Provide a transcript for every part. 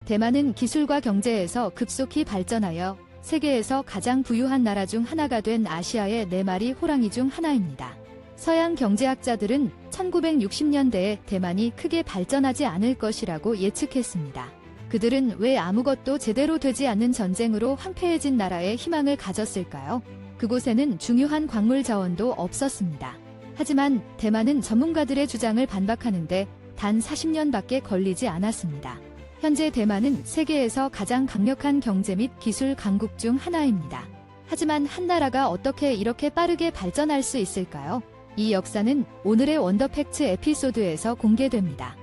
대만은 기술과 경제에서 급속히 발전하여 세계에서 가장 부유한 나라 중 하나가 된 아시아의 4마리 호랑이 중 하나입니다. 서양 경제학자들은 1960년대에 대만이 크게 발전하지 않을 것이라고 예측했습니다. 그들은 왜 아무것도 제대로 되지 않는 전쟁으로 황폐해진 나라에 희망을 가졌을까요? 그곳에는 중요한 광물 자원도 없었습니다. 하지만 대만은 전문가들의 주장을 반박하는데 단 40년밖에 걸리지 않았습니다. 현재 대만은 세계에서 가장 강력한 경제 및 기술 강국 중 하나입니다. 하지만 한 나라가 어떻게 이렇게 빠르게 발전할 수 있을까요? 이 역사는 오늘의 원더팩트 에피소드에서 공개됩니다.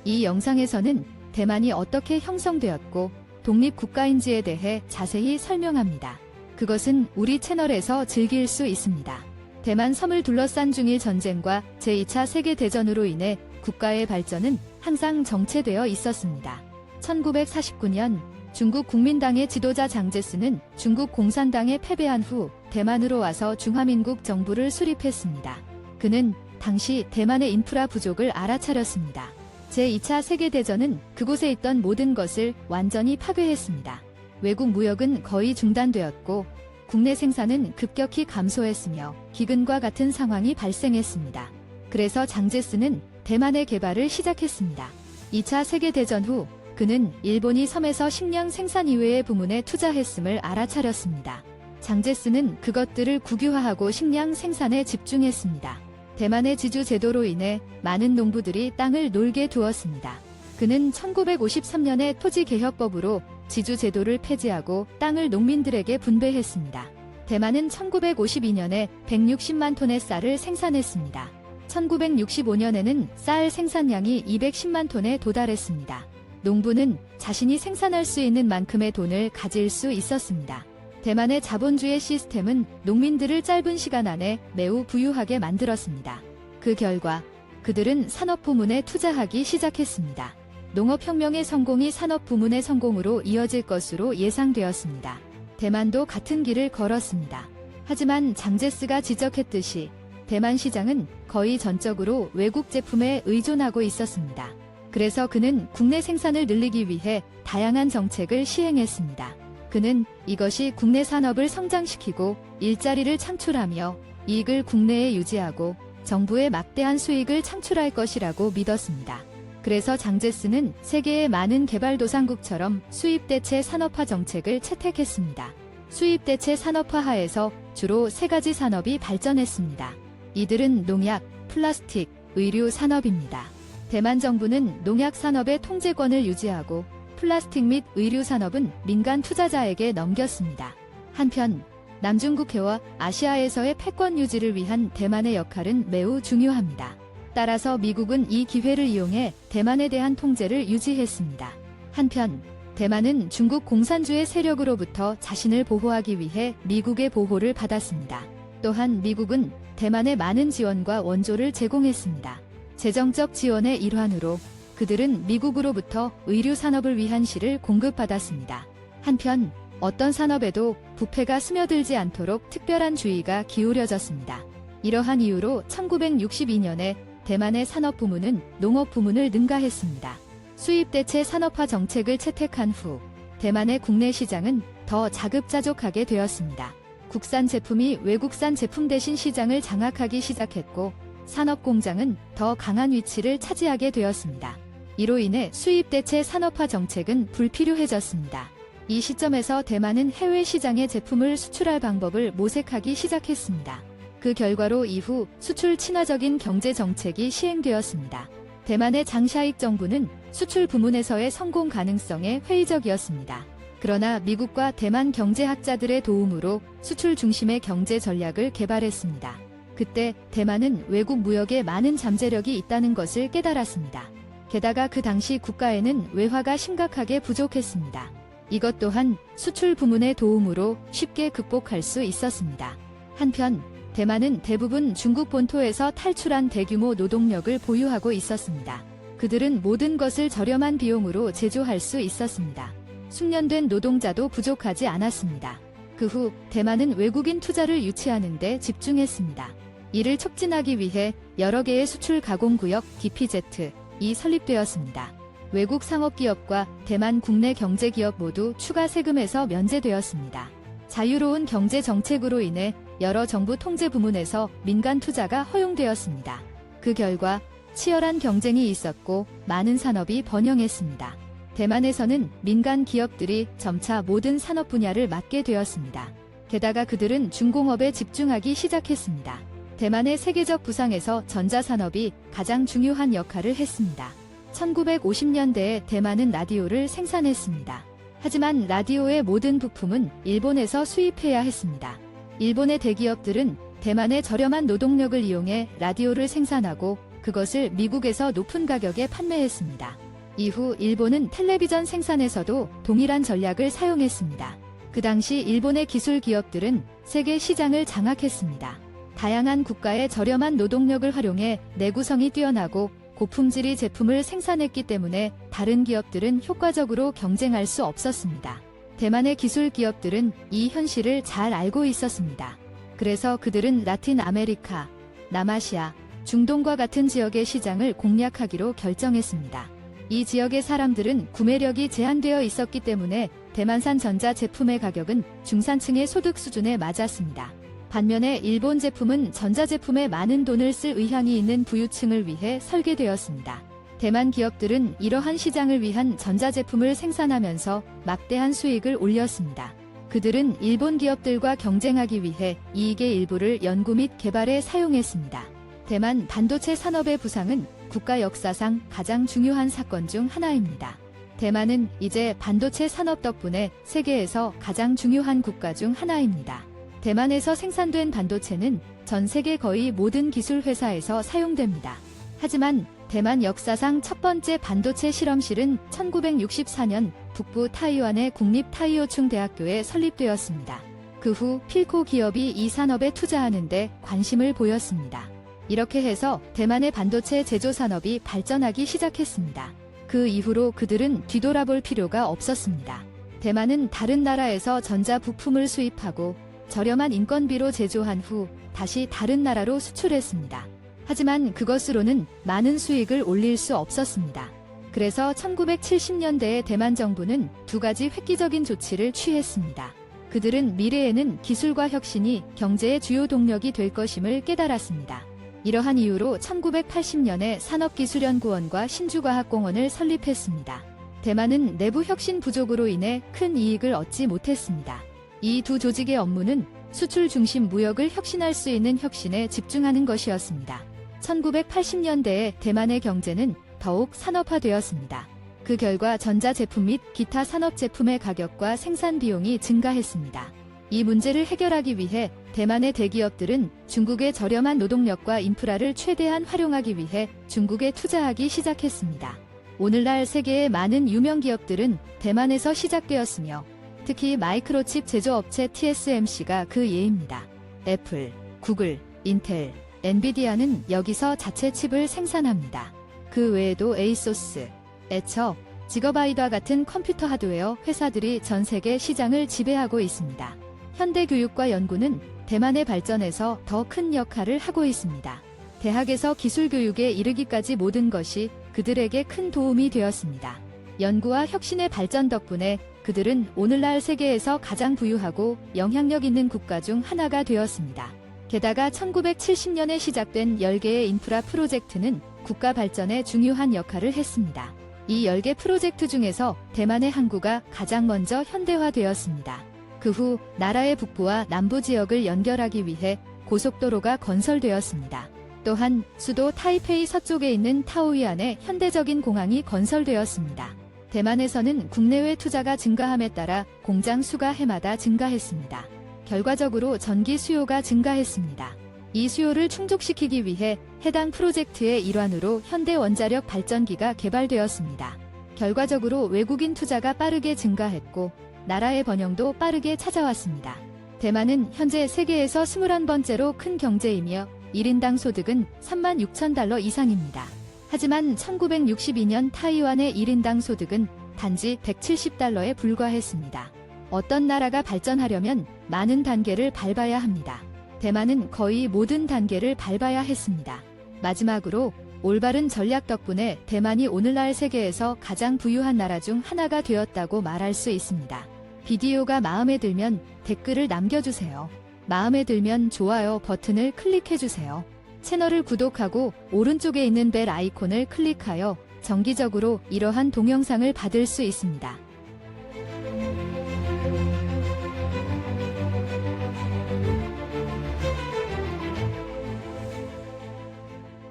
이 영상에서는 대만이 어떻게 형성되었고 독립국가인지에 대해 자세히 설명합니다. 그것은 우리 채널에서 즐길 수 있습니다. 대만 섬을 둘러싼 중일 전쟁과 제2차 세계대전으로 인해 국가의 발전은 항상 정체되어 있었습니다. 1949년 중국 국민당의 지도자 장제스는 중국 공산당에 패배한 후 대만으로 와서 중화민국 정부를 수립했습니다. 그는 당시 대만의 인프라 부족을 알아차렸습니다. 제2차 세계대전은 그곳에 있던 모든 것을 완전히 파괴했습니다. 외국 무역은 거의 중단되었고 국내 생산은 급격히 감소했으며 기근과 같은 상황이 발생했습니다. 그래서 장제스는 대만의 개발을 시작했습니다. 2차 세계대전 후 그는 일본이 섬에서 식량 생산 이외의 부문에 투자했음을 알아차렸습니다. 장제스는 그것들을 국유화하고 식량 생산에 집중했습니다. 대만의 지주 제도로 인해 많은 농부들이 땅을 놀게 두었습니다. 그는 1953년에 토지개혁법으로 지주 제도를 폐지하고 땅을 농민들에게 분배했습니다. 대만은 1952년에 160만 톤의 쌀을 생산했습니다. 1965년에는 쌀 생산량이 210만 톤에 도달했습니다. 농부는 자신이 생산할 수 있는 만큼의 돈을 가질 수 있었습니다. 대만의 자본주의 시스템은 농민들을 짧은 시간 안에 매우 부유하게 만들었습니다. 그 결과 그들은 산업 부문에 투자하기 시작했습니다. 농업혁명의 성공이 산업 부문의 성공으로 이어질 것으로 예상되었습니다. 대만도 같은 길을 걸었습니다. 하지만 장제스가 지적했듯이 대만 시장은 거의 전적으로 외국 제품에 의존하고 있었습니다. 그래서 그는 국내 생산을 늘리기 위해 다양한 정책을 시행했습니다. 그는 이것이 국내 산업을 성장시키고 일자리를 창출하며 이익을 국내에 유지하고 정부에 막대한 수익을 창출할 것이라고 믿었습니다. 그래서 장제스는 세계의 많은 개발도상국처럼 수입대체 산업화 정책을 채택했습니다. 수입대체 산업화 하에서 주로 3가지 산업이 발전했습니다. 이들은 농약, 플라스틱, 의류 산업입니다. 대만 정부는 농약 산업의 통제권을 유지하고 플라스틱 및 의류 산업은 민간 투자자에게 넘겼습니다. 한편 남중국해와 아시아에서의 패권 유지를 위한 대만의 역할은 매우 중요합니다. 따라서 미국은 이 기회를 이용해 대만에 대한 통제를 유지했습니다. 한편 대만은 중국 공산주의 세력으로부터 자신을 보호하기 위해 미국의 보호를 받았습니다. 또한 미국은 대만에 많은 지원과 원조를 제공했습니다. 재정적 지원의 일환으로 그들은 미국으로부터 의류 산업을 위한 실을 공급받았습니다. 한편 어떤 산업에도 부패가 스며들지 않도록 특별한 주의가 기울여졌습니다. 이러한 이유로 1962년에 대만의 산업 부문은 농업 부문을 능가했습니다. 수입대체 산업화 정책을 채택한 후 대만의 국내 시장은 더 자급자족하게 되었습니다. 국산 제품이 외국산 제품 대신 시장을 장악하기 시작했고 산업공장은 더 강한 위치를 차지하게 되었습니다. 이로 인해 수입대체 산업화 정책은 불필요해졌습니다. 이 시점에서 대만은 해외 시장에 제품을 수출할 방법을 모색하기 시작했습니다. 그 결과로 이후 수출 친화적인 경제 정책이 시행되었습니다. 대만의 장샤익 정부는 수출 부문에서의 성공 가능성에 회의적이었습니다. 그러나 미국과 대만 경제학자들의 도움으로 수출 중심의 경제 전략을 개발했습니다. 그때 대만은 외국 무역에 많은 잠재력이 있다는 것을 깨달았습니다. 게다가 그 당시 국가에는 외화가 심각하게 부족했습니다. 이것 또한 수출 부문의 도움으로 쉽게 극복할 수 있었습니다. 한편 대만은 대부분 중국 본토에서 탈출한 대규모 노동력을 보유하고 있었습니다. 그들은 모든 것을 저렴한 비용으로 제조할 수 있었습니다. 숙련된 노동자도 부족하지 않았습니다. 그 후 대만은 외국인 투자를 유치하는 데 집중했습니다. 이를 촉진하기 위해 여러 개의 수출 가공구역 DPZ이 설립되었습니다. 외국 상업기업과 대만 국내 경제기업 모두 추가 세금에서 면제되었습니다. 자유로운 경제 정책으로 인해 여러 정부 통제 부문에서 민간 투자가 허용되었습니다. 그 결과 치열한 경쟁이 있었고 많은 산업이 번영했습니다. 대만에서는 민간 기업들이 점차 모든 산업 분야를 맡게 되었습니다. 게다가 그들은 중공업에 집중하기 시작했습니다. 대만의 세계적 부상에서 전자산업이 가장 중요한 역할을 했습니다. 1950년대에 대만은 라디오를 생산했습니다. 하지만 라디오의 모든 부품은 일본에서 수입해야 했습니다. 일본의 대기업들은 대만의 저렴한 노동력을 이용해 라디오를 생산하고 그것을 미국에서 높은 가격에 판매했습니다. 이후 일본은 텔레비전 생산에서도 동일한 전략을 사용했습니다. 그 당시 일본의 기술 기업들은 세계 시장을 장악했습니다. 다양한 국가의 저렴한 노동력을 활용해 내구성이 뛰어나고 고품질의 제품을 생산했기 때문에 다른 기업들은 효과적으로 경쟁할 수 없었습니다. 대만의 기술 기업들은 이 현실을 잘 알고 있었습니다. 그래서 그들은 라틴 아메리카, 남아시아, 중동과 같은 지역의 시장을 공략하기로 결정했습니다. 이 지역의 사람들은 구매력이 제한되어 있었기 때문에 대만산 전자 제품의 가격은 중산층의 소득 수준에 맞았습니다. 반면에 일본 제품은 전자제품에 많은 돈을 쓸 의향이 있는 부유층을 위해 설계되었습니다. 대만 기업들은 이러한 시장을 위한 전자제품을 생산하면서 막대한 수익을 올렸습니다. 그들은 일본 기업들과 경쟁하기 위해 이익의 일부를 연구 및 개발에 사용했습니다. 대만 반도체 산업의 부상은 국가 역사상 가장 중요한 사건 중 하나입니다. 대만은 이제 반도체 산업 덕분에 세계에서 가장 중요한 국가 중 하나입니다. 대만에서 생산된 반도체는 전 세계 거의 모든 기술 회사에서 사용됩니다. 하지만 대만 역사상 첫 번째 반도체 실험실은 1964년 북부 타이완의 국립 타이오충 대학교에 설립되었습니다. 그 후 필코 기업이 이 산업에 투자하는 데 관심을 보였습니다. 이렇게 해서 대만의 반도체 제조 산업이 발전하기 시작했습니다. 그 이후로 그들은 뒤돌아볼 필요가 없었습니다. 대만은 다른 나라에서 전자 부품을 수입하고 저렴한 인건비로 제조한 후 다시 다른 나라로 수출했습니다. 하지만 그것으로는 많은 수익을 올릴 수 없었습니다. 그래서 1970년대에 대만 정부는 두 가지 획기적인 조치를 취했습니다. 그들은 미래에는 기술과 혁신이 경제의 주요 동력이 될 것임을 깨달았습니다. 이러한 이유로 1980년에 산업기술연구원과 신주과학공원을 설립했습니다. 대만은 내부 혁신 부족으로 인해 큰 이익을 얻지 못했습니다. 이 두 조직의 업무는 수출 중심 무역을 혁신할 수 있는 혁신에 집중하는 것이었습니다. 1980년대에 대만의 경제는 더욱 산업화되었습니다. 그 결과 전자제품 및 기타 산업제품의 가격과 생산 비용이 증가했습니다. 이 문제를 해결하기 위해 대만의 대기업들은 중국의 저렴한 노동력과 인프라를 최대한 활용하기 위해 중국에 투자하기 시작했습니다. 오늘날 세계의 많은 유명 기업들은 대만에서 시작되었으며 특히 마이크로칩 제조업체 TSMC가 그 예입니다. 애플, 구글, 인텔, 엔비디아는 여기서 자체 칩을 생산합니다. 그 외에도 에이소스, 에처, 지거바이드와 같은 컴퓨터 하드웨어 회사들이 전 세계 시장을 지배하고 있습니다. 현대교육과 연구는 대만의 발전에서 더 큰 역할을 하고 있습니다. 대학에서 기술교육에 이르기까지 모든 것이 그들에게 큰 도움이 되었습니다. 연구와 혁신의 발전 덕분에 그들은 오늘날 세계에서 가장 부유하고 영향력 있는 국가 중 하나가 되었습니다. 게다가 1970년에 시작된 10개의 인프라 프로젝트는 국가 발전에 중요한 역할을 했습니다. 이 10개 프로젝트 중에서 대만의 항구가 가장 먼저 현대화되었습니다. 그 후 나라의 북부와 남부 지역을 연결하기 위해 고속도로가 건설되었습니다. 또한 수도 타이페이 서쪽에 있는 타오이안에 현대적인 공항이 건설되었습니다. 대만에서는 국내외 투자가 증가함에 따라 공장 수가 해마다 증가했습니다. 결과적으로 전기 수요가 증가했습니다. 이 수요를 충족시키기 위해 해당 프로젝트의 일환으로 현대 원자력 발전기가 개발되었습니다. 결과적으로 외국인 투자가 빠르게 증가했고 나라의 번영도 빠르게 찾아왔습니다. 대만은 현재 세계에서 21번째로 큰 경제이며 1인당 소득은 36,000달러 이상입니다. 하지만 1962년 타이완의 1인당 소득은 단지 170달러에 불과했습니다. 어떤 나라가 발전하려면 많은 단계를 밟아야 합니다. 대만은 거의 모든 단계를 밟아야 했습니다. 마지막으로 올바른 전략 덕분에 대만이 오늘날 세계에서 가장 부유한 나라 중 하나가 되었다고 말할 수 있습니다. 비디오가 마음에 들면 댓글을 남겨주세요. 마음에 들면 좋아요 버튼을 클릭해주세요. 채널을 구독하고 오른쪽에 있는 벨 아이콘을 클릭하여 정기적으로 이러한 동영상을 받을 수 있습니다.